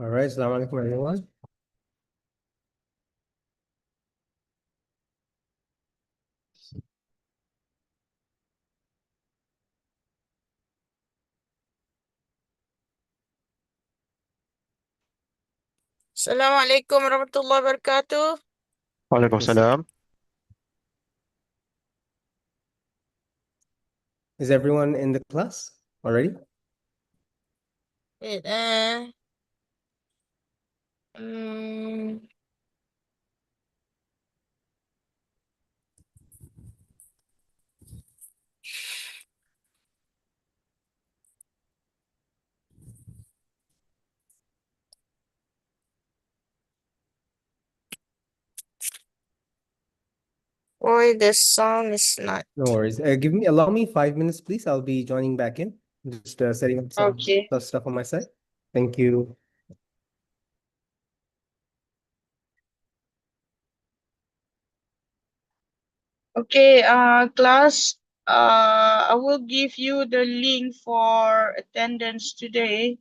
All right, Assalamu alaikum everyone. Assalamualaikum warahmatullahi wabarakatuh. Waalaikumsalam. Is everyone in the class already? Wait, Why the sound is not No worries. Allow me 5 minutes, please. I'll be joining back in. Just setting up some okay. stuff on my side. Thank you. Okay, class, I will give you the link for attendance today.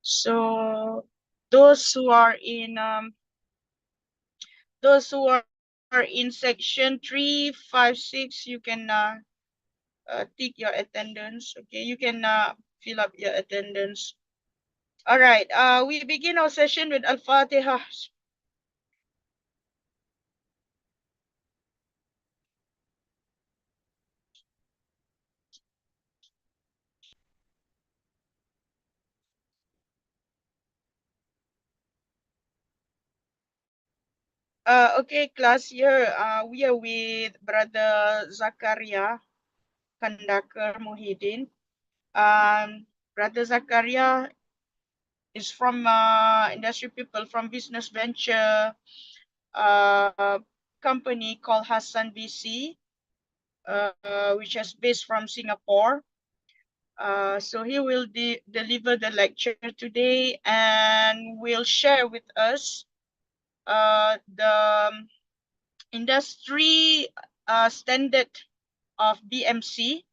So those who are in section 3, 5, 6, you can tick your attendance. Okay, you can fill up your attendance. All right, we begin our session with Al-Fatiha. Okay, class, here we are with Brother Zakaria Kandakar Muhyiddin. Brother Zakaria is from industry people from business venture company called Hassan BC, which is based from Singapore. So he will deliver the lecture today and will share with us the industry standard of BMC,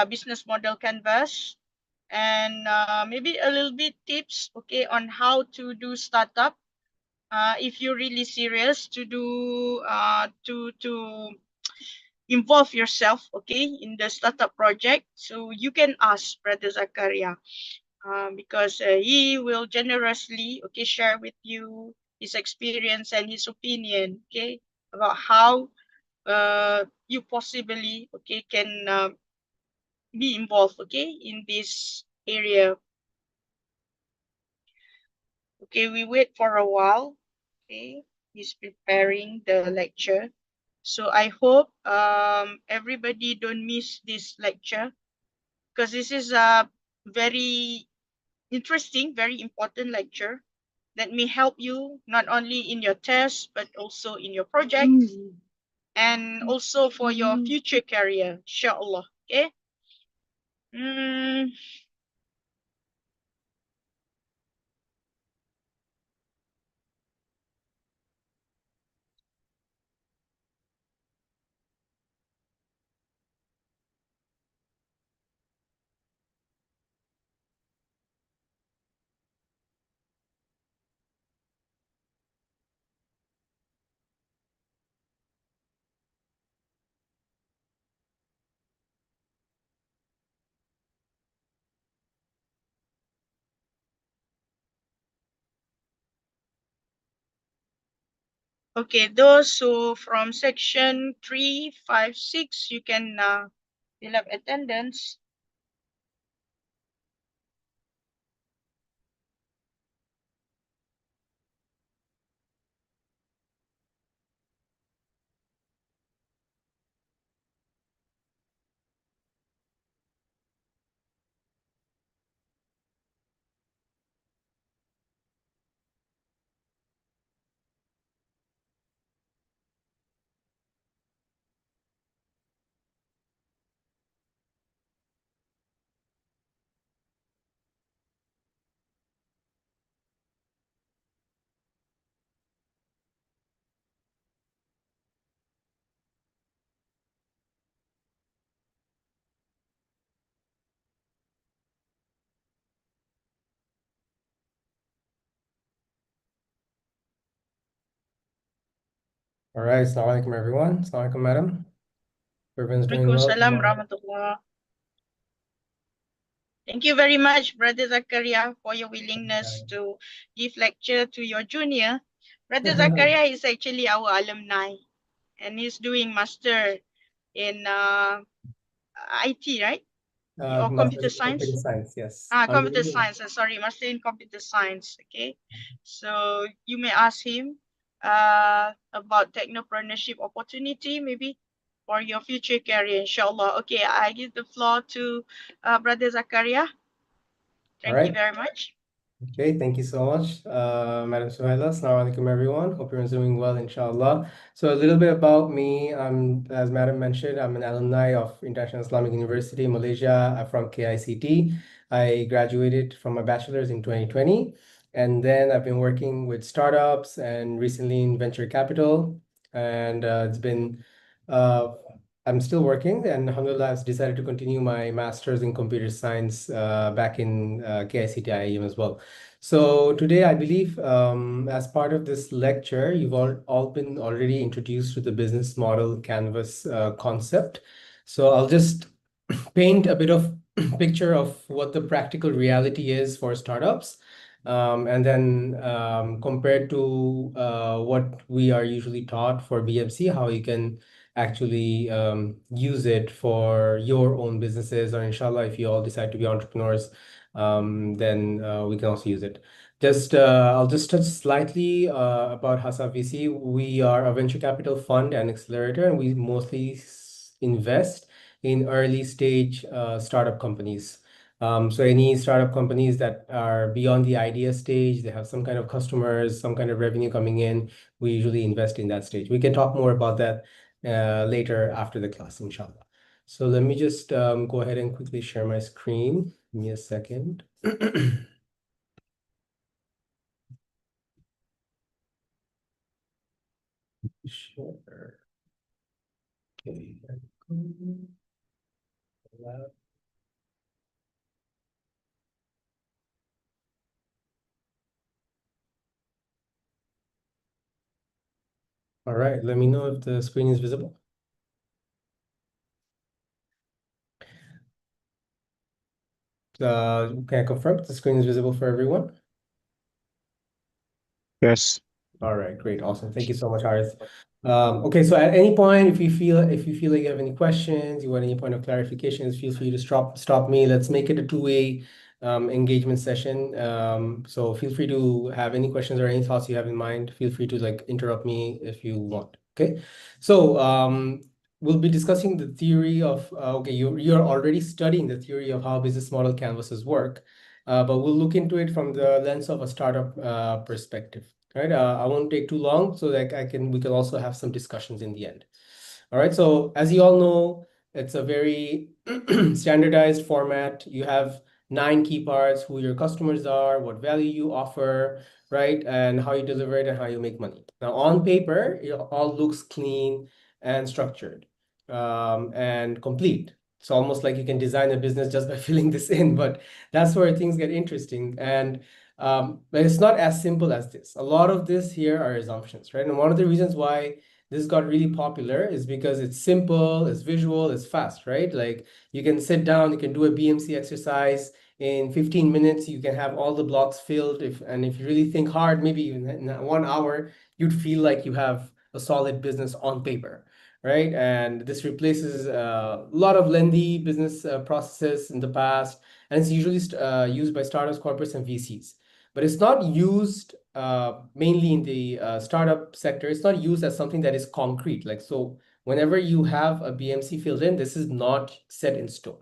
business model canvas, and maybe a little bit tips, okay, on how to do startup. If you're really serious to do to involve yourself, okay, in the startup project, so you can ask Brother Zakaria, because he will generously, okay, share with you his experience and his opinion, okay, about how you possibly, okay, can be involved, okay, in this area. Okay, we wait for a while. Okay, he's preparing the lecture. So I hope everybody don't miss this lecture, because this is a very interesting, very important lecture that may help you not only in your test, but also in your project and also for your future career, inshallah. Okay. Okay, those who from section 3, 5, 6, you can fill up attendance. All right, Assalamu alaikum everyone. Assalamu alaikum, madam. Everyone's doing well. Waalaikumsalam rahmatullah. Thank you very much, Brother Zakaria, for your willingness to give lecture to your junior. Brother Zakaria is actually our alumni, and he's doing master in IT, right? Or computer Master's in science? Computer Science, yes. Computer science, sorry, master in computer science, okay? So you may ask him about technopreneurship opportunity, maybe for your future career, inshallah. Okay, I give the floor to Brother Zakaria. All Thank you right. very much. Okay, thank you so much, Madam Suhaila. Assalamu alaikum, everyone. Hope everyone's doing well, inshallah. So a little bit about me. As Madam mentioned, I'm an alumni of International Islamic University, Malaysia. I'm from KICT. I graduated from my bachelor's in 2020, and then I've been working with startups and recently in venture capital. And uh, I'm still working, and alhamdulillah, I've decided to continue my master's in computer science back in KICT IIM as well. So today, I believe, as part of this lecture, you've all been already introduced to the business model canvas concept. So I'll just paint a bit of picture of what the practical reality is for startups, and then compared to what we are usually taught for BMC, how you can actually use it for your own businesses, or inshallah, if you all decide to be entrepreneurs, then we can also use it. I'll just touch slightly about Hasa VC. We are a venture capital fund and accelerator, and we mostly invest in early stage startup companies. So any startup companies that are beyond the idea stage, they have some kind of customers, some kind of revenue coming in, we usually invest in that stage. We can talk more about that later after the class, inshallah. So let me just go ahead and quickly share my screen. Give me a second. Sure. Okay. All right, let me know if the screen is visible. Can I confirm the screen is visible for everyone? Yes. All right, great, awesome. Thank you so much, Harith. Okay, so at any point, if you feel like you have any questions, you want any point of clarifications, feel free to stop me. Let's make it a two-way engagement session. So feel free to have any questions or any thoughts you have in mind. Feel free to like interrupt me if you want. Okay, so we'll be discussing the theory of okay, you're already studying the theory of how business model canvases work, but we'll look into it from the lens of a startup perspective. Right, I won't take too long, so that we can also have some discussions in the end. All right, so as you all know, it's a very standardized format. You have 9 key parts: who your customers are, what value you offer, right, and how you deliver it and how you make money. Now, on paper, it all looks clean and structured and complete. It's almost like you can design a business just by filling this in, but that's where things get interesting. But it's not as simple as this. A lot of this here are assumptions, right? And one of the reasons why this got really popular is because it's simple, it's visual, it's fast, right? Like you can sit down, you can do a BMC exercise in 15 minutes, you can have all the blocks filled. And if you really think hard, maybe even in 1 hour, you'd feel like you have a solid business on paper, right? And this replaces a lot of lengthy business processes in the past, and it's usually used by startups, corporates, and VCs. But it's not used mainly in the startup sector. It's not used as something that is concrete. Like, so whenever you have a BMC filled in, this is not set in stone,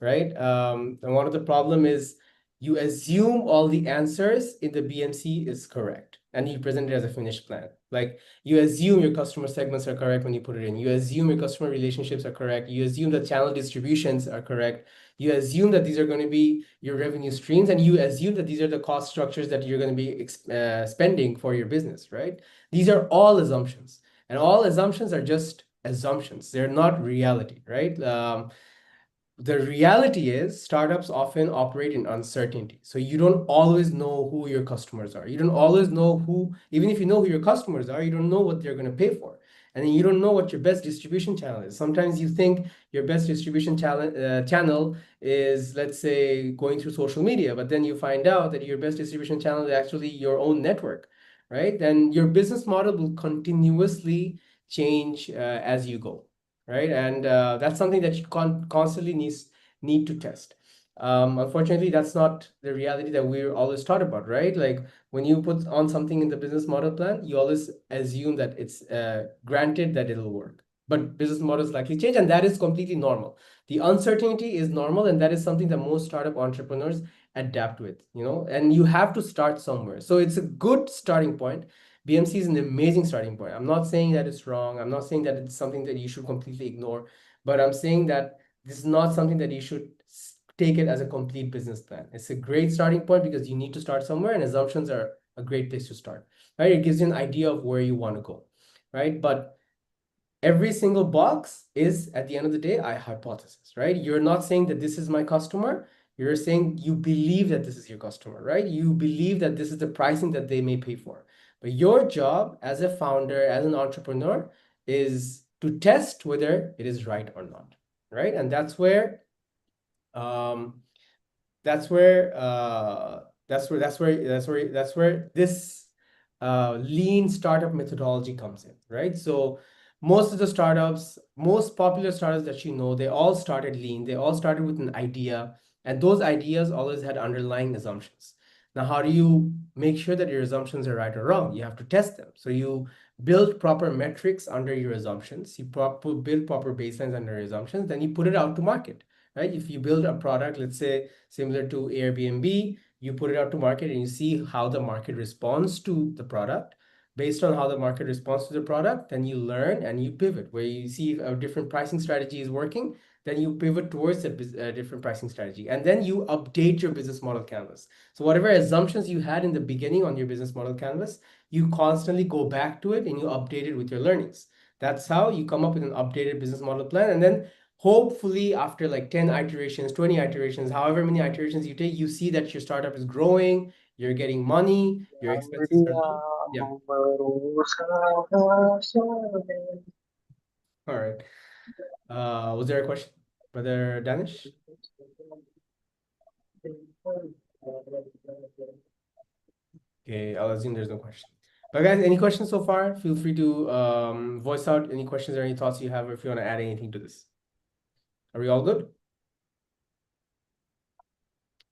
right? And one of the problem is you assume all the answers in the BMC is correct, and you present it as a finished plan. Like you assume your customer segments are correct when you put it in. You assume your customer relationships are correct. You assume the channel distributions are correct. You assume that these are going to be your revenue streams, and you assume that these are the cost structures that you're going to be spending for your business, right? These are all assumptions, and all assumptions are just assumptions. They're not reality, right? The reality is startups often operate in uncertainty. So you don't always know who your customers are. You don't always know who, even if you know who your customers are, you don't know what they're going to pay for. and then you don't know what your best distribution channel is. Sometimes you think your best distribution channel is, let's say, going through social media, but then you find out that your best distribution channel is actually your own network, right? Then your business model will continuously change as you go, right? And that's something that you constantly need to test. Unfortunately, that's not the reality that we're always taught about, right? Like when you put on something in the business model plan, you always assume that it's granted that it'll work. But business models likely change, and that is completely normal. The uncertainty is normal, and that is something that most startup entrepreneurs adapt with, you know, and you have to start somewhere. So it's a good starting point. BMC is an amazing starting point. I'm not saying that it's wrong. I'm not saying that it's something that you should completely ignore, but I'm saying that this is not something that you should take it as a complete business plan. It's a great starting point because you need to start somewhere, and assumptions are a great place to start, right? It gives you an idea of where you want to go, right? But every single box is, at the end of the day, a hypothesis, right? You're not saying that this is my customer. You're saying you believe that this is your customer, right? You believe that this is the pricing that they may pay for. But your job as a founder, as an entrepreneur, is to test whether it is right or not, right? And um, that's where this lean startup methodology comes in, right? So most of the startups, most popular startups that you know, they all started lean. They all started with an idea, and those ideas always had underlying assumptions. Now, how do you make sure that your assumptions are right or wrong? You have to test them. So you build proper metrics under your assumptions. You build proper baselines under your assumptions. Then you put it out to market, right? If you build a product, let's say similar to Airbnb, you put it out to market and you see how the market responds to the product. Based on how the market responds to the product, then you learn and you pivot. Where you see if a different pricing strategy is working, then you pivot towards a different pricing strategy. And then you update your business model canvas. So whatever assumptions you had in the beginning on your business model canvas, you constantly go back to it and you update it with your learnings. That's how you come up with an updated business model plan. And then hopefully after like 10 iterations, 20 iterations, however many iterations you take, you see that your startup is growing, you're getting money, your expenses are low. Yeah. All right. Was there a question, Brother Danish? Okay, I'll assume there's no question. But guys, any questions so far? Feel free to voice out any questions or any thoughts you have, or if you want to add anything to this. Are we all good?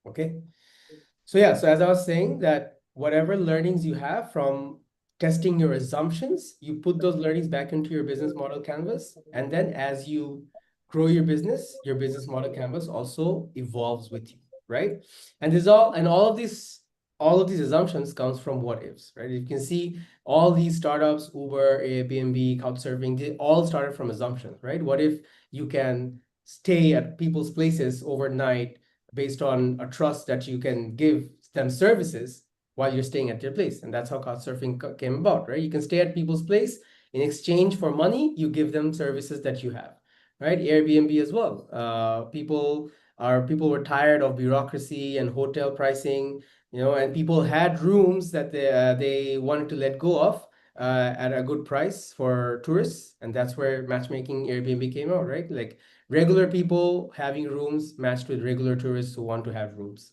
Okay. So yeah, so as I was saying, that whatever learnings you have from testing your assumptions, you put those learnings back into your business model canvas. And then as you grow your business model canvas also evolves with you, right? And this all of these assumptions comes from what ifs, right? You can see all these startups, Uber, Airbnb, Couchsurfing, they all started from assumptions, right? What if you can stay at people's places overnight based on a trust that you can give them services while you're staying at their place? And that's how Couchsurfing came about, right? You can stay at people's place. In exchange for money, you give them services that you have, right? Airbnb as well. People were tired of bureaucracy and hotel pricing, you know, and people had rooms that they wanted to let go of at a good price for tourists, and that's where matchmaking Airbnb came out, right? Like regular people having rooms matched with regular tourists who want to have rooms,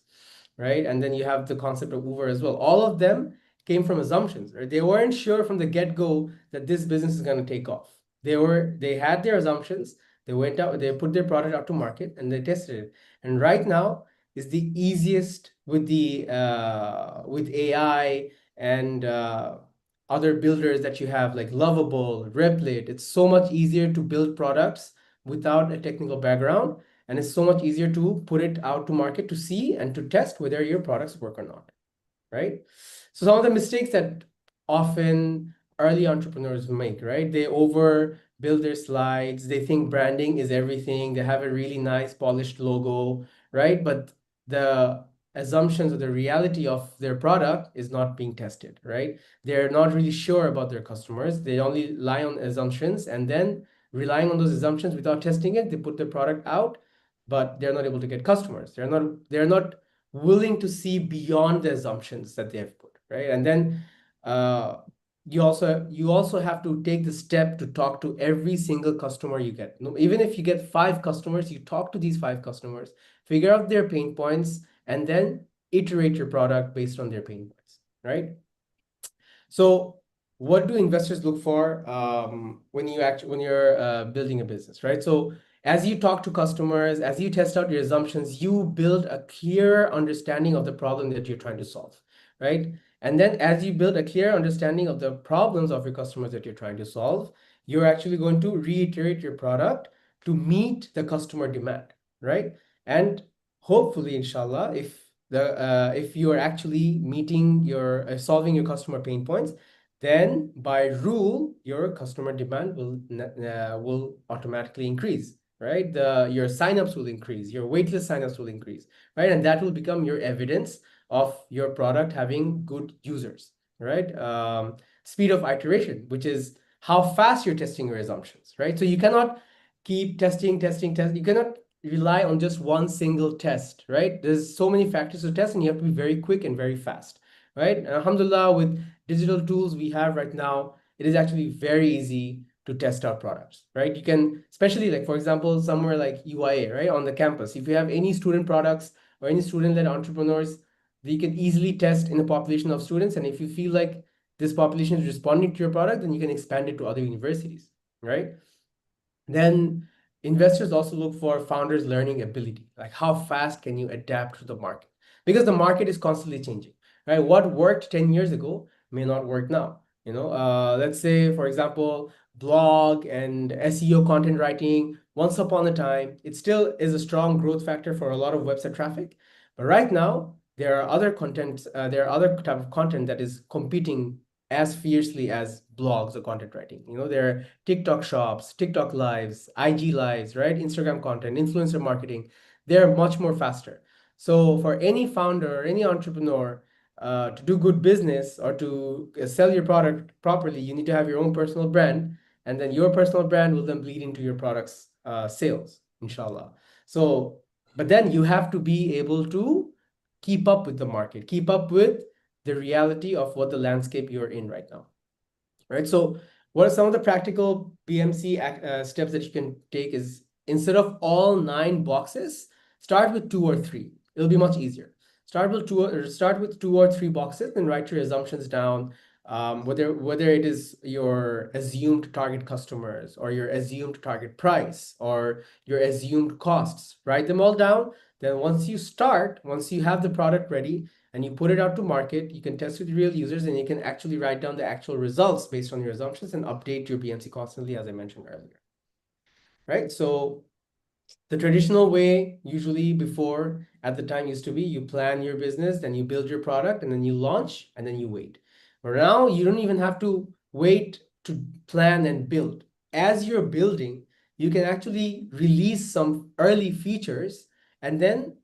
right? And then you have the concept of Uber as well. All of them came from assumptions, right? They weren't sure from the get-go that this business is going to take off. They had their assumptions. They went out, they put their product out to market, and they tested it. And right now is the easiest with the with AI and other builders that you have, like Lovable, Replit. It's so much easier to build products without a technical background, and it's so much easier to put it out to market to see and to test whether your products work or not, right? So some of the mistakes that often early entrepreneurs make, right? They overbuild their slides. They think branding is everything. They have a really nice polished logo, right? But the assumptions or the reality of their product is not being tested, right? They're not really sure about their customers. They only rely on assumptions, and then relying on those assumptions without testing it, they put the product out, but they're not able to get customers. They're not willing to see beyond the assumptions that they have put, right? And then you also have to take the step to talk to every single customer you get. Even if you get 5 customers, you talk to these 5 customers, figure out their pain points, and then iterate your product based on their pain points, right? So what do investors look for when you're building a business, right? So as you talk to customers, as you test out your assumptions, you build a clear understanding of the problem that you're trying to solve, right? And then as you build a clear understanding of the problems of your customers that you're trying to solve, you're actually going to reiterate your product to meet the customer demand, right? And hopefully, inshallah, if you are actually meeting your solving your customer pain points, then by rule your customer demand will automatically increase, right? Your signups will increase, your waitlist signups will increase, right? And that will become your evidence of your product having good users, right? Speed of iteration, which is how fast you're testing your assumptions, right? So you cannot keep testing. You cannot rely on just one single test, right? There's so many factors to test, and you have to be very quick and very fast, right? And alhamdulillah, with digital tools we have right now, it is actually very easy to test our products, right? You can, especially like, for example, somewhere like UIA, right? On the campus, if you have any student products or any student-led entrepreneurs, you can easily test in a population of students. And if you feel like this population is responding to your product, then you can expand it to other universities, right? Then investors also look for founders' learning ability, like how fast can you adapt to the market? Because the market is constantly changing, right? What worked 10 years ago may not work now. Let's say, for example, blog and SEO content writing, once upon a time, it still is a strong growth factor for a lot of website traffic. But right now, there are other type of content that is competing as fiercely as blogs or content writing. There are TikTok shops, TikTok lives, IG lives, right? Instagram content, influencer marketing. They're much more faster. So for any founder or any entrepreneur to do good business or to sell your product properly, you need to have your own personal brand. And then your personal brand will then bleed into your product's sales, inshallah. So, but then you have to be able to keep up with the market, keep up with the reality of what the landscape you're in right now, right? So what are some of the practical BMC steps that you can take is, instead of all 9 boxes, start with 2 or 3. It'll be much easier. Start with 2 or 3 boxes and write your assumptions down. Whether it is your assumed target customers or your assumed target price or your assumed costs, write them all down. Then once you have the product ready, and you put it out to market, you can test with real users, and you can actually write down the actual results based on your assumptions and update your BMC constantly, as I mentioned earlier, right? So the traditional way, usually before, at the time, used to be you plan your business, then you build your product, and then you launch, and then you wait. But now you don't even have to wait to plan and build. As you're building, you can actually release some early features and then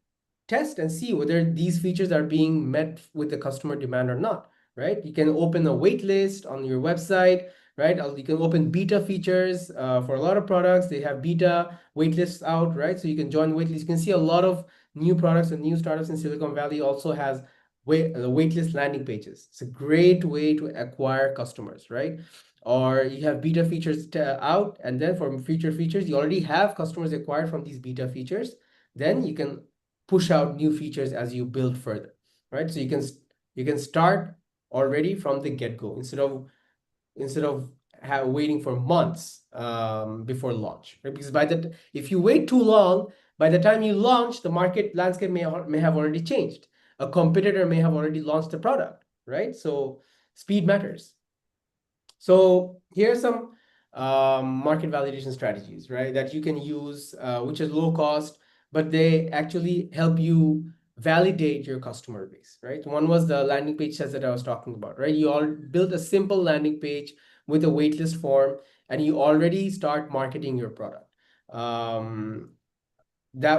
test and see whether these features are being met with the customer demand or not, right? You can open a wait list on your website, right? You can open beta features for a lot of products. They have beta waitlists out, right? So you can join waitlist. You can see a lot of new products and new startups in Silicon Valley also has waitlist landing pages. It's a great way to acquire customers, right? Or you have beta features out, and then for future features, you already have customers acquired from these beta features. Then you can push out new features as you build further, right? So you can start already from the get-go instead of waiting for months before launch, right? Because if you wait too long, by the time you launch, the market landscape may have already changed. A competitor may have already launched the product, right? So speed matters. So here are some market validation strategies, right, that you can use, which is low cost, but they actually help you validate your customer base, right? One was the landing page test that I was talking about, right? You all build a simple landing page with a waitlist form, and you already start marketing your product. That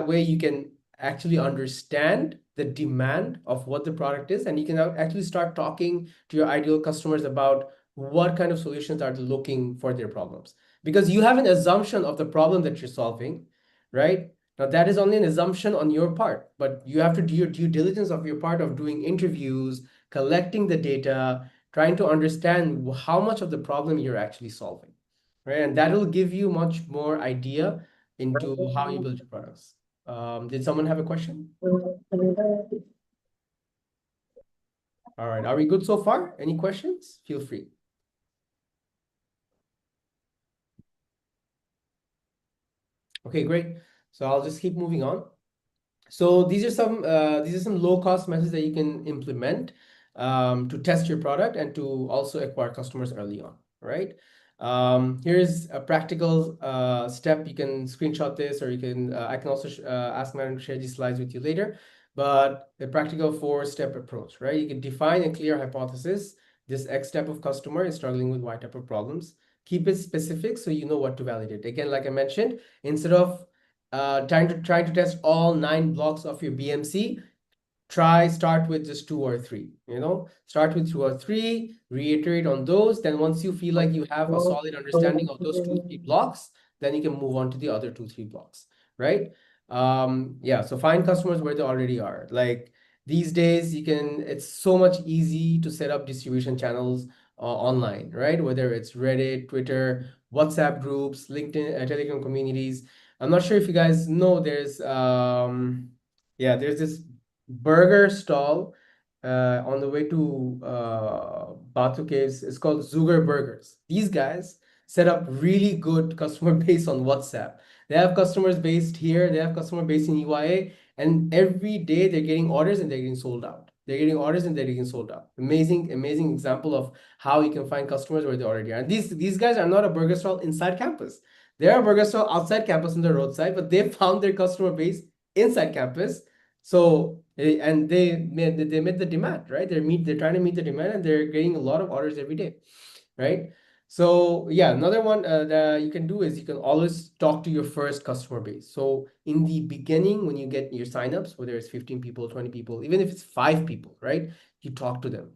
way you can actually understand the demand of what the product is, and you can actually start talking to your ideal customers about what kind of solutions are they looking for their problems, because you have an assumption of the problem that you're solving, right? Now that is only an assumption on your part, but you have to do your due diligence of your part of doing interviews, collecting the data, trying to understand how much of the problem you're actually solving, right? And that will give you much more idea into how you build your products. Did someone have a question? All right, are we good so far? Any questions? Feel free. Okay, great. So I'll just keep moving on. So these are some low-cost methods that you can implement to test your product and to also acquire customers early on, right? Here's a practical step. You can screenshot this, or you can I can also ask Madam to share these slides with you later. But a practical 4-step approach, right? You can define a clear hypothesis. This X type of customer is struggling with Y type of problems. Keep it specific so you know what to validate. Again, like I mentioned, instead of trying to test all 9 blocks of your BMC, start with just 2 or 3, start with 2 or 3, reiterate on those. Then once you feel like you have a solid understanding of those 2-3 blocks, then you can move on to the other 2-3 blocks, right? Yeah, so find customers where they already are. Like these days, it's so much easy to set up distribution channels online, right? Whether it's Reddit, Twitter, WhatsApp groups, LinkedIn, Telegram communities. I'm not sure if you guys know, there's this burger stall on the way to Batu Caves. It's called Zuger Burgers. These guys set up really good customer base on WhatsApp. They have customers based here, they have customer base in EYA, and every day they're getting orders and they're getting sold out. They're getting orders and they're getting sold out. Amazing, amazing example of how you can find customers where they already are. And these guys are not a burger stall inside campus. They're a burger stall outside campus on the roadside, but they found their customer base inside campus. So and they met the demand, right? They're trying to meet the demand, and they're getting a lot of orders every day, right? So yeah, another one that you can do is you can always talk to your first customer base. So in the beginning, when you get your signups, whether it's 15 people, 20 people, even if it's 5 people, right? You talk to them,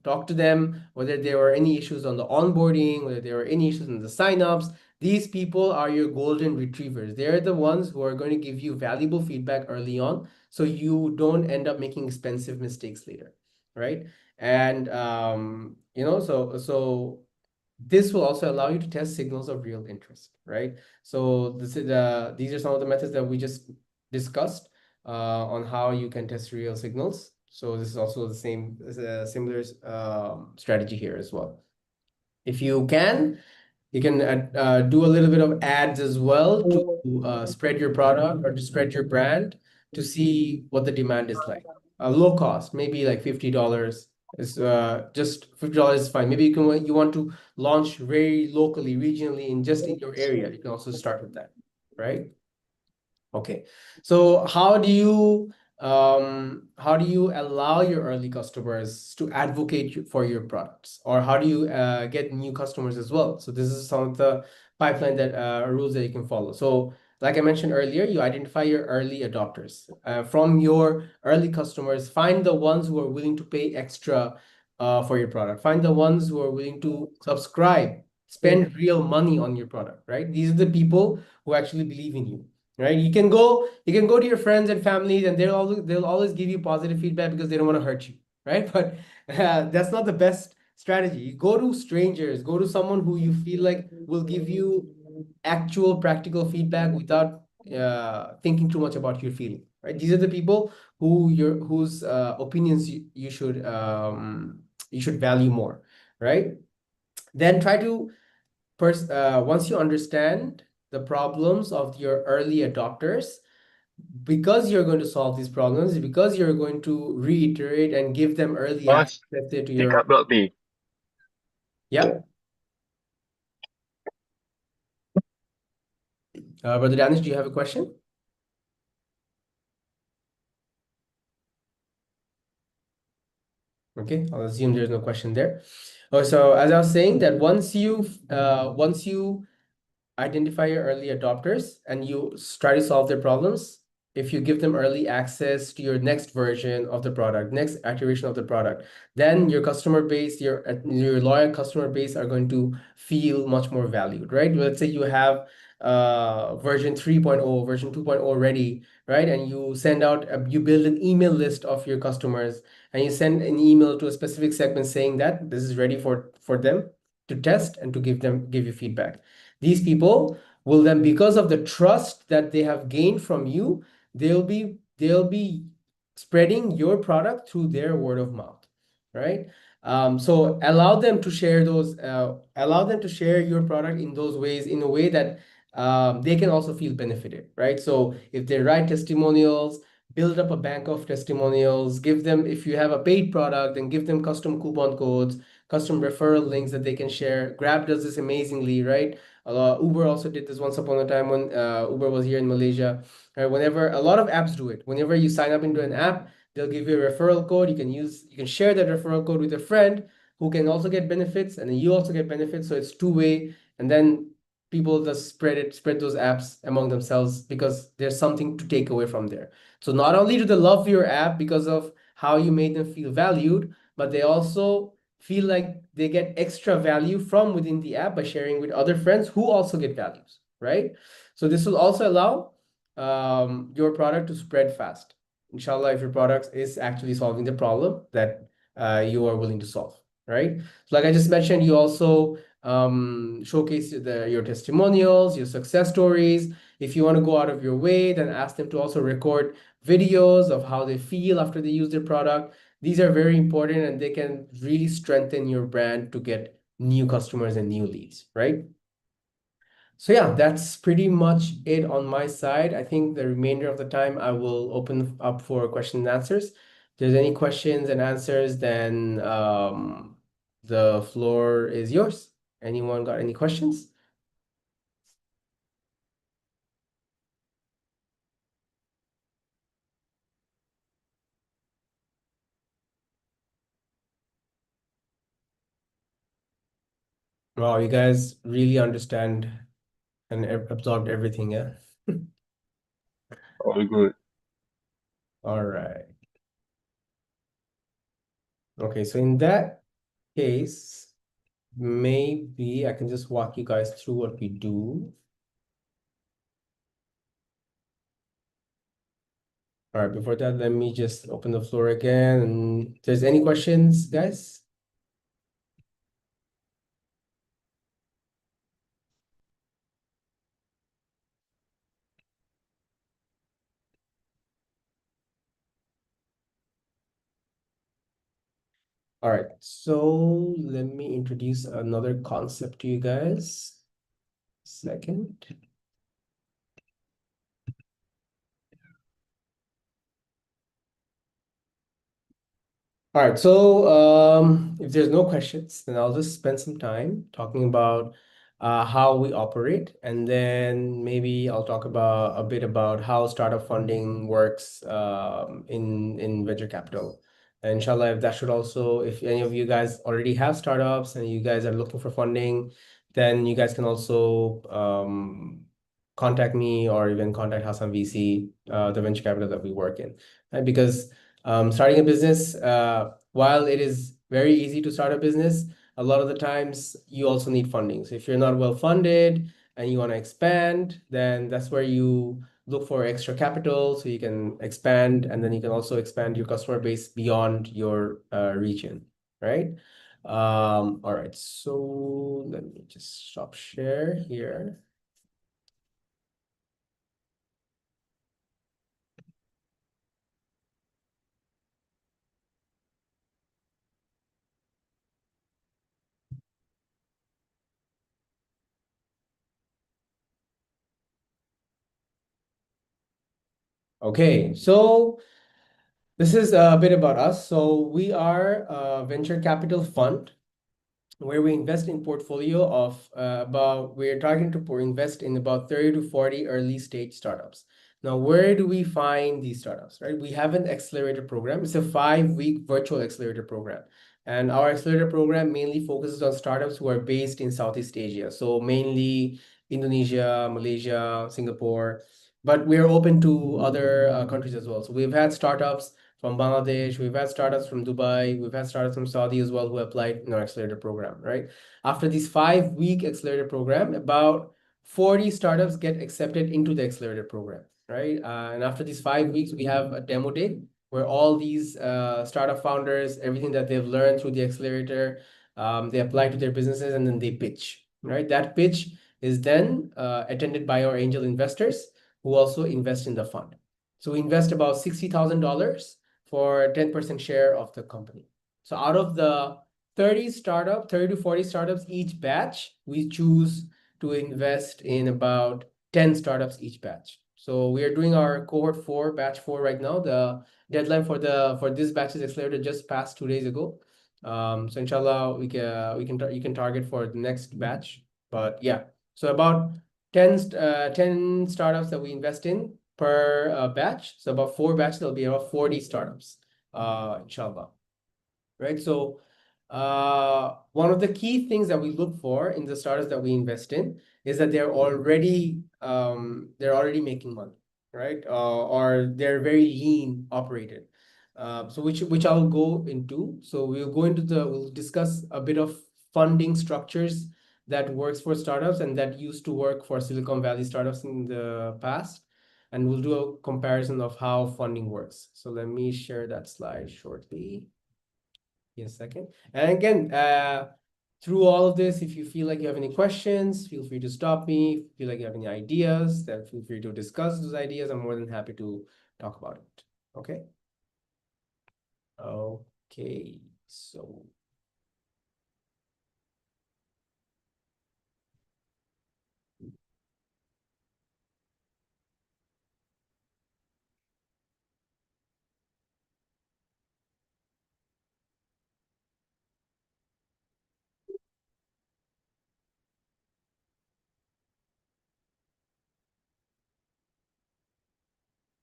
whether there were any issues on the onboarding, whether there were any issues in the signups. These people are your golden retrievers. They're the ones who are going to give you valuable feedback early on, so you don't end up making expensive mistakes later, right? And so this will also allow you to test signals of real interest, right? So these are some of the methods that we just discussed on how you can test real signals. So this is also the same, similar strategy here as well. If you can do a little bit of ads as well to spread your product or to spread your brand to see what the demand is like. Low cost, maybe like $50 is just $50 is fine. Maybe you want to launch very locally, regionally, in your area. You can also start with that, right? Okay, so how do you allow your early customers to advocate for your products, or how do you get new customers as well? So this is some of the pipeline rules that you can follow. So like I mentioned earlier, you identify your early adopters from your early customers. Find the ones who are willing to pay extra for your product. Find the ones who are willing to subscribe, spend real money on your product, right? These are the people who actually believe in you. Right? You can go to your friends and families, and they'll always give you positive feedback because they don't want to hurt you, right? But that's not the best strategy. You go to strangers, go to someone who you feel like will give you actual practical feedback without thinking too much about your feeling, right? These are the people whose opinions you should value more, right? Then try to once you understand the problems of your early adopters, because you're going to solve these problems, because you're going to reiterate and give them early access to your... Block B. Yeah. Brother Danish, do you have a question? Okay, I'll assume there's no question there. Oh, so as I was saying, that once you identify your early adopters and you try to solve their problems, if you give them early access to your next version of the product, next iteration of the product, then your customer base, your loyal customer base are going to feel much more valued, right? Let's say you have version 3.0, version 2.0 ready, right? And you send out, you build an email list of your customers, and you send an email to a specific segment saying that this is ready for them to test and to give you feedback. These people will then, because of the trust that they have gained from you, they'll be spreading your product through their word of mouth, right? So allow them to share your product in those ways, in a way that they can also feel benefited, right? So if they write testimonials, build up a bank of testimonials, give them, if you have a paid product, then give them custom coupon codes, custom referral links that they can share. Grab does this amazingly, right? Uber also did this once upon a time when Uber was here in Malaysia. Whenever a lot of apps do it, whenever you sign up into an app, they'll give you a referral code. You can share that referral code with a friend who can also get benefits, and then you also get benefits. So it's two-way, and then people just spread those apps among themselves because there's something to take away from there. So not only do they love your app because of how you made them feel valued, but they also feel like they get extra value from within the app by sharing with other friends who also get values, right? So this will also allow your product to spread fast. Inshallah, if your product is actually solving the problem that you are willing to solve, right? So like I just mentioned, you also showcase your testimonials, your success stories. If you want to go out of your way, then ask them to also record videos of how they feel after they use their product. These are very important, and they can really strengthen your brand to get new customers and new leads, right? So yeah, that's pretty much it on my side. I think the remainder of the time I will open up for questions and answers. If there's any questions and answers, then the floor is yours. Anyone got any questions? Wow, you guys really understand and absorbed everything, yeah? All good. All right. Okay, so in that case, maybe I can just walk you guys through what we do. All right, before that, let me just open the floor again. And if there's any questions, guys? All right, so let me introduce another concept to you guys. Second. All right, so if there's no questions, then I'll just spend some time talking about how we operate, and then maybe I'll talk about a bit about how startup funding works in venture capital. And inshallah, if that should also, if any of you guys already have startups and you guys are looking for funding, then you guys can also contact me or even contact Hassan VC, the venture capital that we work in, right? Because starting a business, while it is very easy to start a business, a lot of the times you also need funding. So if you're not well funded and you want to expand, then that's where you look for extra capital so you can expand, and then you can also expand your customer base beyond your region, right? All right, so let me just stop share here. Okay, so this is a bit about us. So we are a venture capital fund where we invest in portfolio of we're targeting to invest in about 30 to 40 early stage startups. Now, where do we find these startups, right? We have an accelerator program. It's a 5-week virtual accelerator program. And our accelerator program mainly focuses on startups who are based in Southeast Asia. So mainly Indonesia, Malaysia, Singapore, but we're open to other countries as well. So we've had startups from Bangladesh, we've had startups from Dubai, we've had startups from Saudi as well who applied in our accelerator program, right? After this 5-week accelerator program, about 40 startups get accepted into the accelerator program, right? And after these 5 weeks, we have a demo day where all these startup founders, everything that they've learned through the accelerator, they apply to their businesses and then they pitch, right? That pitch is then attended by our angel investors who also invest in the fund. So we invest about $60,000 for 10% share of the company. So out of the 30 to 40 startups each batch, we choose to invest in about 10 startups each batch. So we are doing our cohort 4, batch 4 right now. The deadline for this batch's accelerator just passed 2 days ago. So inshallah, you can target for the next batch. But yeah, so about 10 startups that we invest in per batch. So about 4 batches, there'll be about 40 startups, inshallah. Right. So one of the key things that we look for in the startups that we invest in is that they're already making money, right? Or they're very lean operated. So which I'll go into. So we'll discuss a bit of funding structures that works for startups and that used to work for Silicon Valley startups in the past. And we'll do a comparison of how funding works. So let me share that slide shortly. Give a second. And again, through all of this, if you feel like you have any questions, feel free to stop me. If you feel like you have any ideas, then feel free to discuss those ideas. I'm more than happy to talk about it. Okay. Okay. So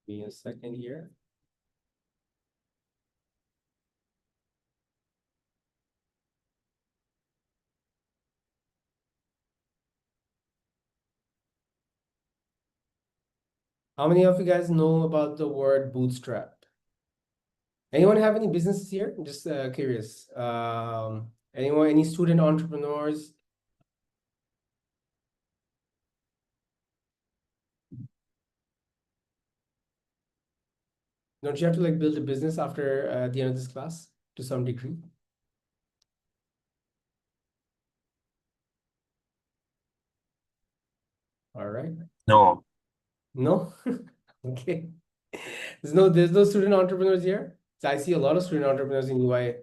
give me a second here. How many of you guys know about the word bootstrap? Anyone have any businesses here? I'm just curious. Any student entrepreneurs? Don't you have to like build a business after the end of this class to some degree? All right. No. No? Okay. There's no student entrepreneurs here. So I see a lot of student entrepreneurs in UI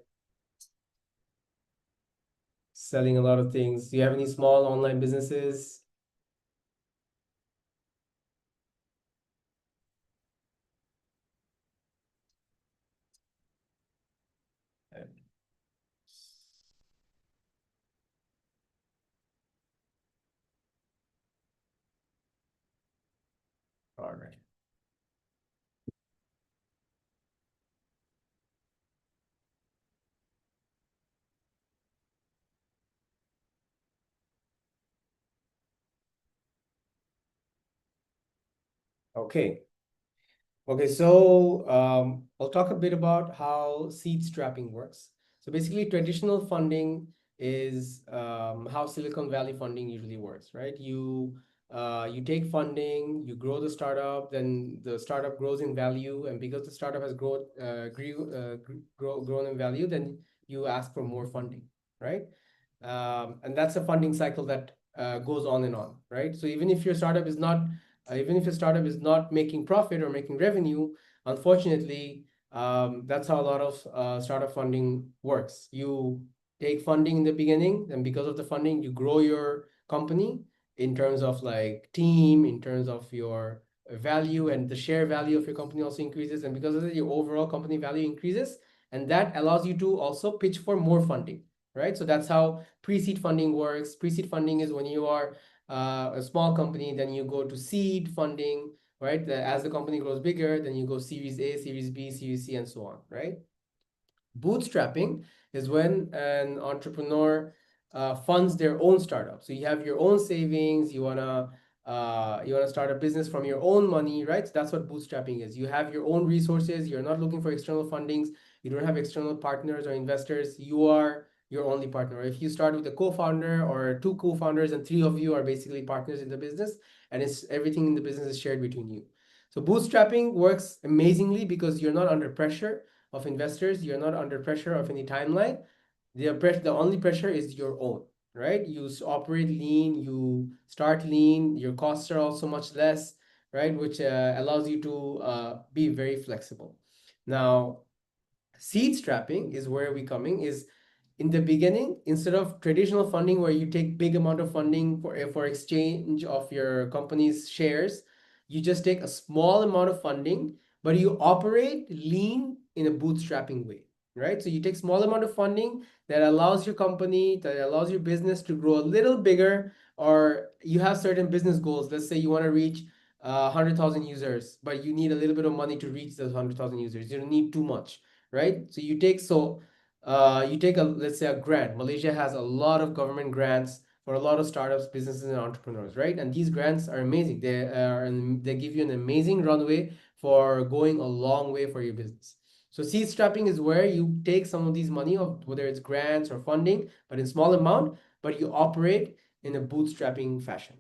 selling a lot of things. Do you have any small online businesses? All right. Okay. Okay, so I'll talk a bit about how seed strapping works. So basically, traditional funding is how Silicon Valley funding usually works, right? You take funding, you grow the startup, then the startup grows in value, and because the startup has grown in value, then you ask for more funding, right? And that's a funding cycle that goes on and on, right? So even if your startup is not making profit or making revenue, unfortunately, that's how a lot of startup funding works. You take funding in the beginning, and because of the funding, you grow your company in terms of like team, in terms of your value, and the share value of your company also increases. And because of that, your overall company value increases, and that allows you to also pitch for more funding, right? So that's how pre-seed funding works. Pre-seed funding is when you are a small company, then you go to seed funding, right? As the company grows bigger, then you go Series A, Series B, Series C, and so on, right? Bootstrapping is when an entrepreneur funds their own startup. So you have your own savings, you wanna start a business from your own money, right? So that's what bootstrapping is. You have your own resources. You're not looking for external fundings. You don't have external partners or investors. You are your only partner. Or if you start with a co-founder or two co-founders and three of you are basically partners in the business, and it's everything in the business is shared between you. So bootstrapping works amazingly because you're not under pressure of investors, you're not under pressure of any timeline. The only pressure is your own, right? You operate lean, you start lean, your costs are also much less, right? Which allows you to be very flexible. Now, seed strapping is where we coming is in the beginning, instead of traditional funding where you take big amount of funding for exchange of your company's shares, you just take a small amount of funding, but you operate lean in a bootstrapping way, right? So you take small amount of funding that allows your company, that allows your business to grow a little bigger, or you have certain business goals. Let's say you want to reach 100,000 users, but you need a little bit of money to reach those 100,000 users. You don't need too much, right? So you take let's say a grant. Malaysia has a lot of government grants for a lot of startups, businesses, and entrepreneurs, right? And these grants are amazing. They give you an amazing runway for going a long way for your business. So seed strapping is where you take some of these money of whether it's grants or funding, but in small amount, but you operate in a bootstrapping fashion,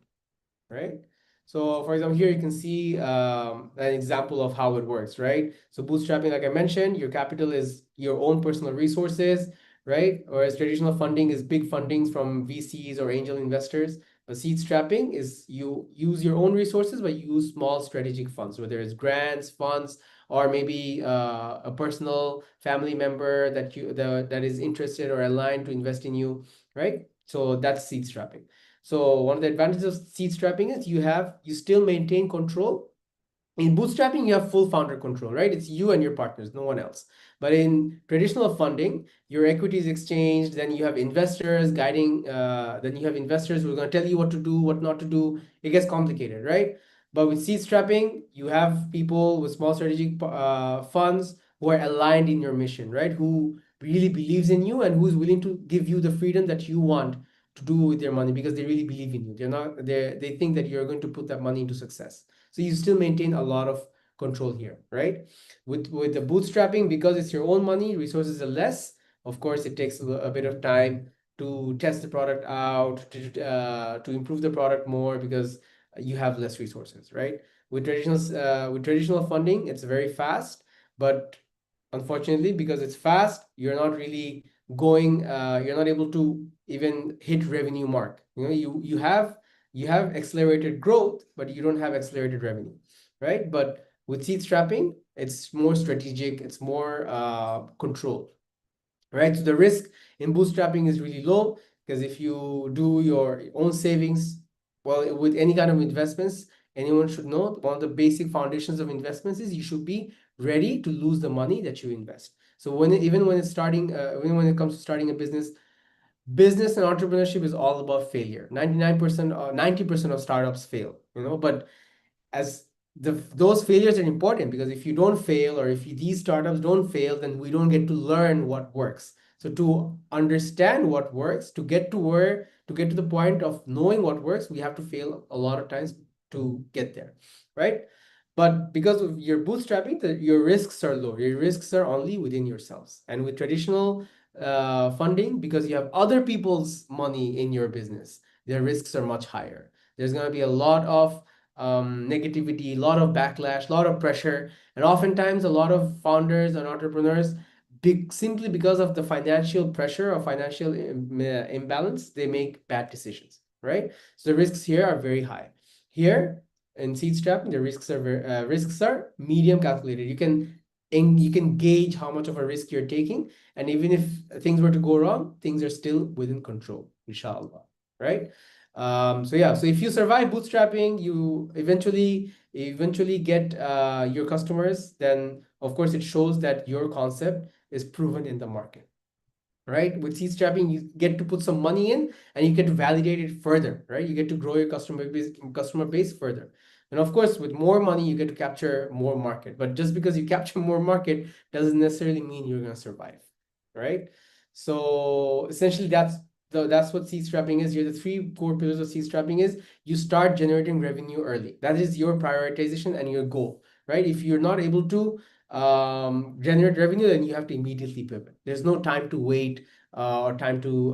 right? So for example, here you can see an example of how it works, right? So bootstrapping, like I mentioned, your capital is your own personal resources, right? Whereas traditional funding is big fundings from VCs or angel investors. But seed strapping is you use your own resources, but you use small strategic funds, whether it's grants, funds, or maybe a personal family member that is interested or aligned to invest in you, right? So that's seed strapping. So one of the advantages of seed strapping is you still maintain control. In bootstrapping, you have full founder control, right? It's you and your partners, no one else. But in traditional funding, your equity is exchanged, then you have investors then you have investors who are going to tell you what to do, what not to do. It gets complicated, right? But with seed strapping, you have people with small strategic funds who are aligned in your mission, right? Who really believes in you and who's willing to give you the freedom that you want to do with their money because they really believe in you. They think that you're going to put that money into success. So you still maintain a lot of control here, right? With the bootstrapping, because it's your own money, resources are less. Of course, it takes a bit of time to test the product out, to improve the product more because you have less resources, right? With traditional funding, it's very fast, but unfortunately, because it's fast, you're not able to even hit revenue mark. You have accelerated growth, but you don't have accelerated revenue, right? But with seed strapping, it's more strategic, it's more controlled, right? So the risk in bootstrapping is really low because if you do your own savings, well, with any kind of investments, anyone should know one of the basic foundations of investments is you should be ready to lose the money that you invest. So even when it comes to starting a business and entrepreneurship is all about failure. 99% or 90% of startups fail, but as those failures are important because if you don't fail or if these startups don't fail, then we don't get to learn what works. So to understand what works, to get to the point of knowing what works, we have to fail a lot of times to get there, right? But because of your bootstrapping, your risks are low. Your risks are only within yourselves. And with traditional funding, because you have other people's money in your business, their risks are much higher. There's going to be a lot of negativity, a lot of backlash, a lot of pressure, and oftentimes a lot of founders and entrepreneurs, simply because of the financial pressure or financial imbalance, they make bad decisions, right? So the risks here are very high. Here in seed strapping, the risks are medium calculated. You can gauge how much of a risk you're taking, and even if things were to go wrong, things are still within control, inshallah, right? So if you survive bootstrapping, you eventually get your customers, then of course it shows that your concept is proven in the market, right? With seed strapping, you get to put some money in and you get to validate it further, right? You get to grow your customer base further. And of course, with more money, you get to capture more market. But just because you capture more market doesn't necessarily mean you're going to survive, right? So essentially, that's what seed strapping is. Here, the three core pillars of seed strapping is you start generating revenue early. That is your prioritization and your goal, right? If you're not able to generate revenue, then you have to immediately pivot. There's no time to wait or time to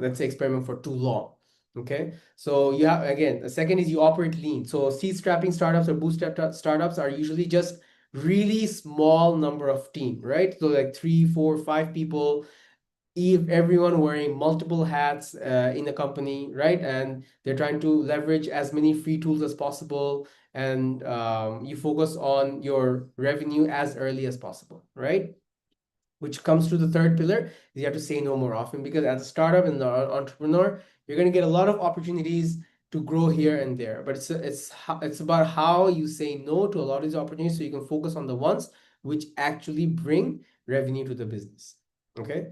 let's say experiment for too long. Okay, so you have, again, the second is you operate lean. So seed strapping startups or bootstrap startups are usually just really small number of team, right? So like 3, 4, 5 people, if everyone wearing multiple hats in the company, right? And they're trying to leverage as many free tools as possible, and you focus on your revenue as early as possible, right? Which comes to the third pillar, is you have to say no more often, because as a startup and an entrepreneur, you're going to get a lot of opportunities to grow here and there, but it's about how you say no to a lot of these opportunities so you can focus on the ones which actually bring revenue to the business. Okay.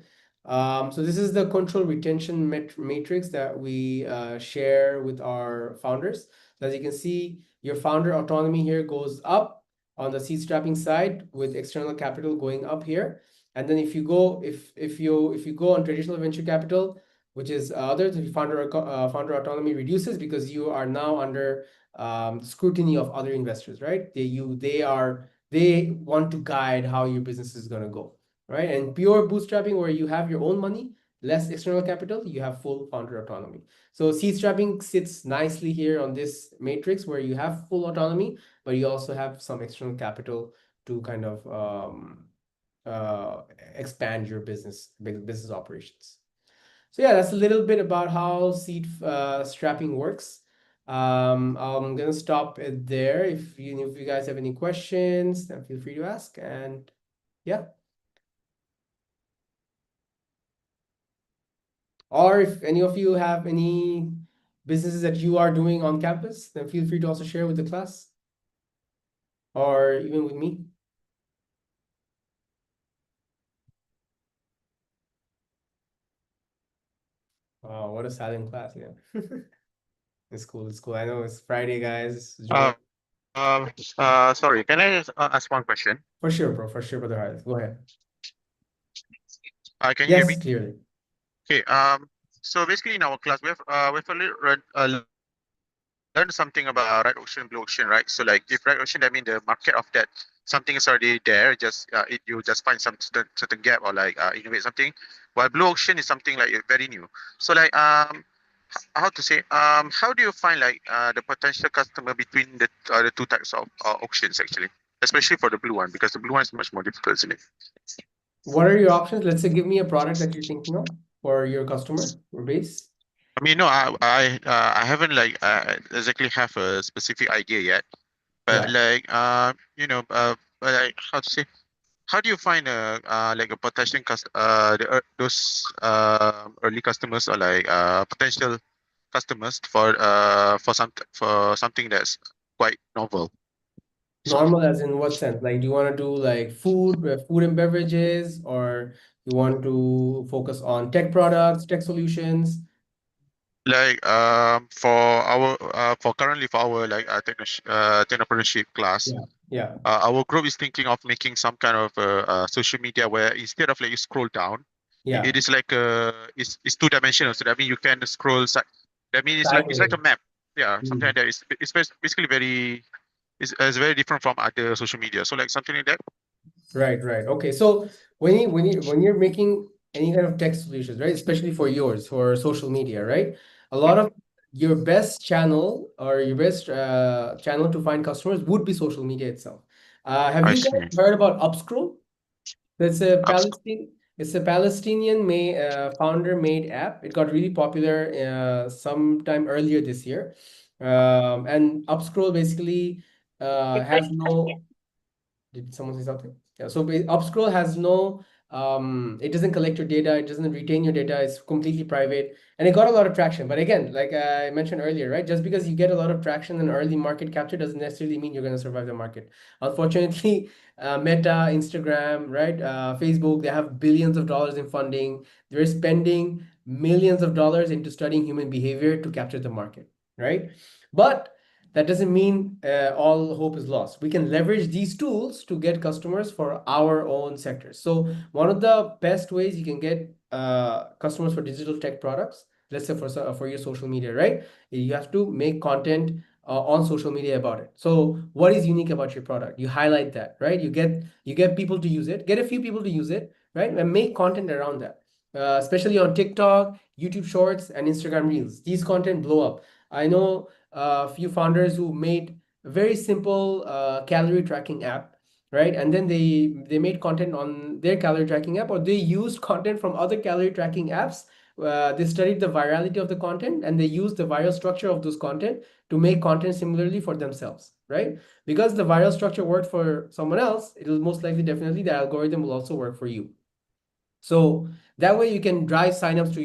So this is the control retention matrix that we share with our founders. So as you can see, your founder autonomy here goes up on the seed strapping side, with external capital going up here. And then if you go on traditional venture capital, which is others, if founder autonomy reduces because you are now under scrutiny of other investors, right? They want to guide how your business is going to go, right? And pure bootstrapping, where you have your own money, less external capital, you have full founder autonomy. So seed strapping sits nicely here on this matrix where you have full autonomy, but you also have some external capital to kind of expand your business operations. So yeah, that's a little bit about how seed strapping works. I'm gonna stop it there. If you guys have any questions, then feel free to ask. And yeah, or if any of you have any businesses that you are doing on campus, then feel free to also share with the class or even with me. Wow, what a silent class, yeah. It's cool. It's cool. I know it's Friday, guys. Uh, Sorry, can I just ask one question? For sure, bro. For sure, brother Harith. Go ahead. Can you hear Yes, me? clearly. Okay. So basically in our class we've already learned something about red ocean, blue ocean, right? So like if red ocean, that means the market of that something is already there. Just you just find some certain gap or like innovate something. While blue ocean is something like very new. So like how to say how do you find like the potential customer between the two types of auctions actually, especially for the blue one, because the blue one is much more difficult, isn't it? What are your options? Let's say, give me a product that you're thinking of for your customer or base. I mean, no, I haven't like exactly have a specific idea yet, but Yeah, like but like how to say, how do you find a like a potential those early customers or like potential customers for something that's quite novel? So normal as in what sense? Like, do you want to do like food and beverages, or you want to focus on tech products, tech solutions? like for our for currently for our like technopreneurship class, Yeah, yeah, our group is thinking of making some kind of social media where instead of like you scroll down, yeah. it is like it's two dimensional. So that means you can scroll. That means it's like Sideways. a map. Yeah, something Mm. like that. Basically very it's very different from other social media. So like something like that. Right, right. Okay. So when you're making any kind of tech solutions, right, especially for yours, for social media, right? A lot of your best channel or your best channel to find customers would be social media itself. Have I you guys see. heard about Upscroll? That's a Ups- Palestinian made founder made app. It got really popular sometime earlier this year. And Upscroll basically has no, did someone say something? Yeah, so Upscroll has no, it doesn't collect your data, it doesn't retain your data, it's completely private, and it got a lot of traction. But again, like I mentioned earlier, right? Just because you get a lot of traction and early market capture doesn't necessarily mean you're going to survive the market. Unfortunately, Meta, Instagram, right? Facebook, they have billions of dollars in funding. They're spending millions of dollars into studying human behavior to capture the market, right? But that doesn't mean all hope is lost. We can leverage these tools to get customers for our own sectors. So one of the best ways you can get customers for digital tech products, let's say for your social media, right? You have to make content on social media about it. So what is unique about your product? You highlight that, right? You get people to use it, get a few people to use it, right? And make content around that, especially on TikTok, YouTube Shorts, and Instagram Reels. These content blow up. I know a few founders who made a very simple calorie tracking app, right? And then they made content on their calorie tracking app, or they used content from other calorie tracking apps. They studied the virality of the content, and they used the viral structure of those content to make content similarly for themselves, right? Because the viral structure worked for someone else, it will most likely, definitely, the algorithm will also work for you. So that way you can drive signups to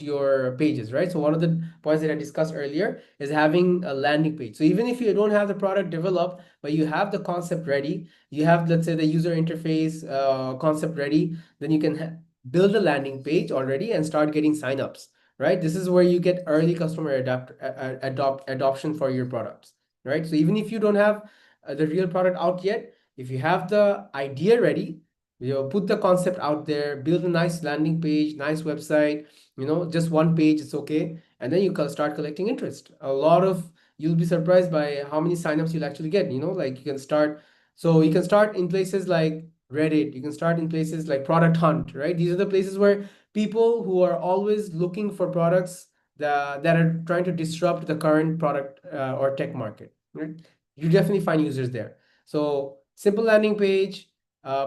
your pages, right? So one of the points that I discussed earlier is having a landing page. So even if you don't have the product developed, but you have the concept ready, you have, let's say, the user interface concept ready, then you can build a landing page already and start getting signups, right? This is where you get early customer adoption for your products, right? So even if you don't have the real product out yet, if you have the idea ready, put the concept out there, build a nice landing page, nice website, just one page, it's okay. And then you can start collecting interest. You'll be surprised by how many signups you'll actually get. Like you can start in places like Reddit, you can start in places like Product Hunt, right? These are the places where people who are always looking for products that are trying to disrupt the current product or tech market, right? You definitely find users there. So simple landing page,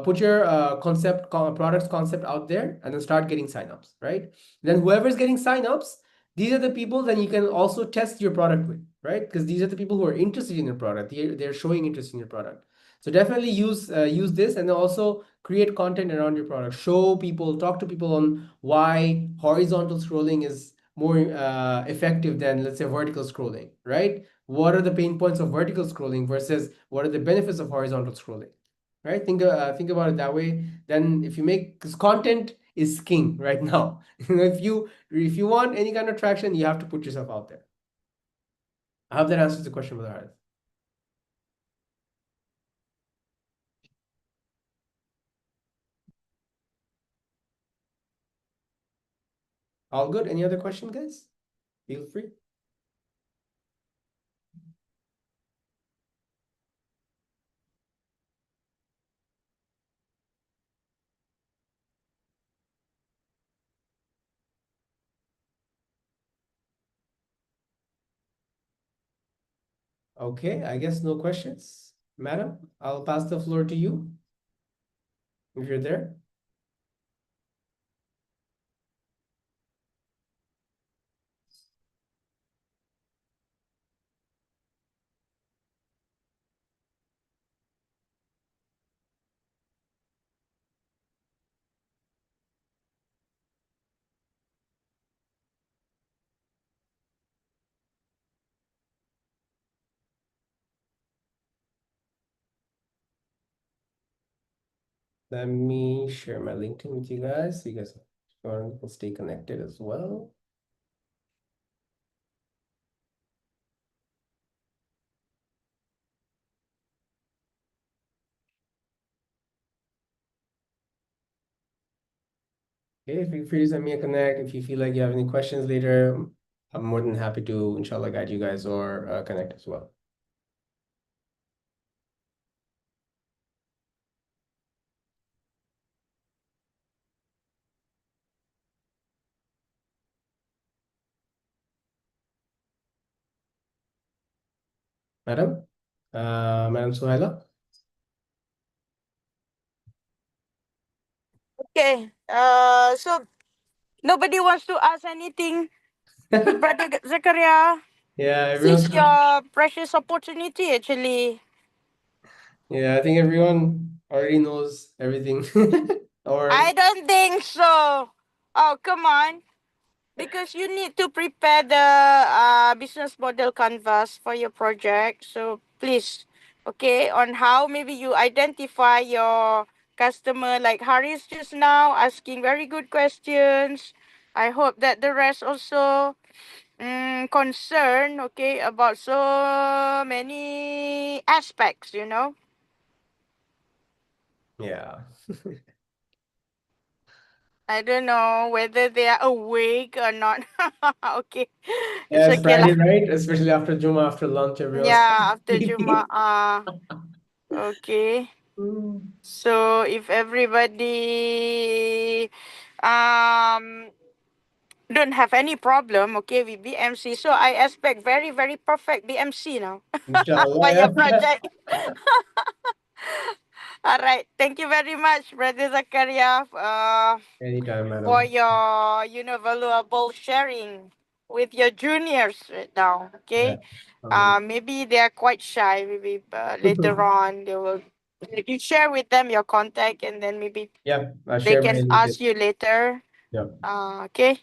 put your products concept out there, and then start getting signups, right? Then whoever's getting signups, these are the people then you can also test your product with, right? Because these are the people who are interested in your product. They're showing interest in your product. So definitely use this, and then also create content around your product. Show people, talk to people on why horizontal scrolling is more effective than, let's say, vertical scrolling, right? What are the pain points of vertical scrolling versus what are the benefits of horizontal scrolling? Right? Think about it that way. Then if you make, because content is king right now. If you want any kind of traction, you have to put yourself out there. I hope that answers the question, Brother Harith. All good? Any other question, guys? Feel free. Okay, I guess no questions. Madam, I'll pass the floor to you if you're there. Let me share my LinkedIn with you guys so you guys can stay connected as well. Okay, feel free to send me a connect if you feel like you have any questions later. I'm more than happy to, inshallah, guide you guys or connect as well. Madam, Madam Suhaila. Okay. So nobody wants to ask anything to Brother Zakaria. Yeah, This everyone's. is your precious opportunity, actually. Yeah, I think everyone already knows everything. Or I don't think so. Oh, come on. Because you need to prepare the business model canvas for your project. So please, okay, on how maybe you identify your customer, like Haris just now asking very good questions. I hope that the rest also concern, okay, about so many aspects, yeah. I don't know whether they are awake or not. Okay. Yeah, It's it's okay lah. Friday, right? Especially after Juma, after lunch, everyone's Yeah, after sleeping. Jum'ah. Okay. Mm. So if everybody don't have any problem, okay, with BMC, so I expect very, very perfect BMC now Inshallah, for your yeah. project. All right. Thank you very much, Brother Zakaria, Anytime, for madam. your valuable sharing with your juniors right now. Yeah. Okay. Maybe they are quite shy. Maybe later on they will. You share with them your contact, and then maybe Yeah, I'll they share my can LinkedIn. ask you later. Yeah. Okay.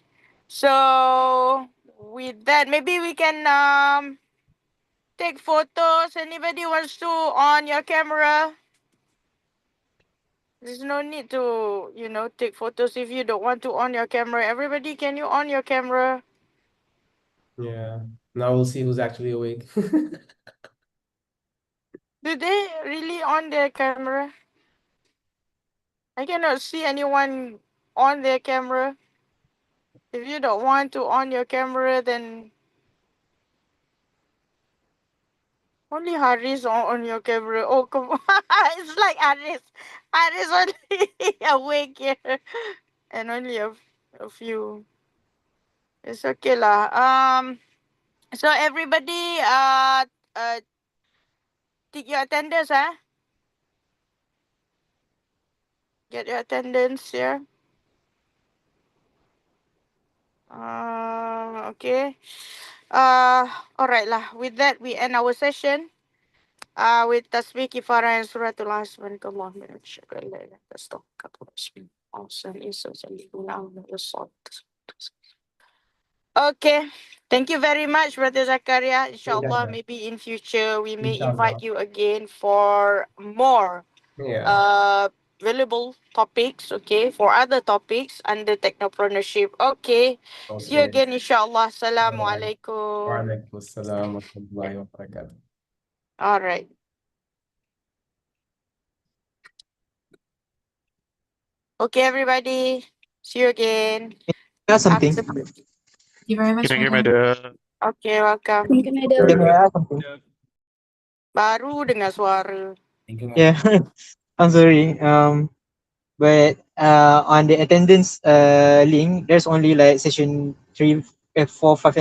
So with that, maybe we can take photos. Anybody wants to on your camera? There's no need to, take photos if you don't want to on your camera. Everybody, can you on your camera? Yeah. Now we'll see who's actually awake. Do they really on their camera? I cannot see anyone on their camera. If you don't want to on your camera, then only Haris on your camera. Oh, come on. It's like Haris. Haris only awake here. And only a few. It's okay lah. So everybody, take your attendance, huh? Get your attendance here. Okay. Alright lah. With that, we end our session. With tasbih kifarah and suratul asman Allah min syarri Okay. Thank you very much, Brother Zakaria. Inshallah, Anytime, maybe in future we may invite inshallah. you again for more Yeah. valuable topics, okay, for other topics under technopreneurship. Okay. See you Okay. again, inshallah. All right. Assalamualaikum. Walaikum assalam wa rahmatullahi wa barakatuh. All right. Okay, everybody. See you again. Something. After- Thank you very much, Thank you, madam. madam. Okay, welcome. Thank you, madam. Can I ask something? Baru dengar suara. Yeah, I'm sorry. But on the attendance link, there's only like session 3, 4, 5, and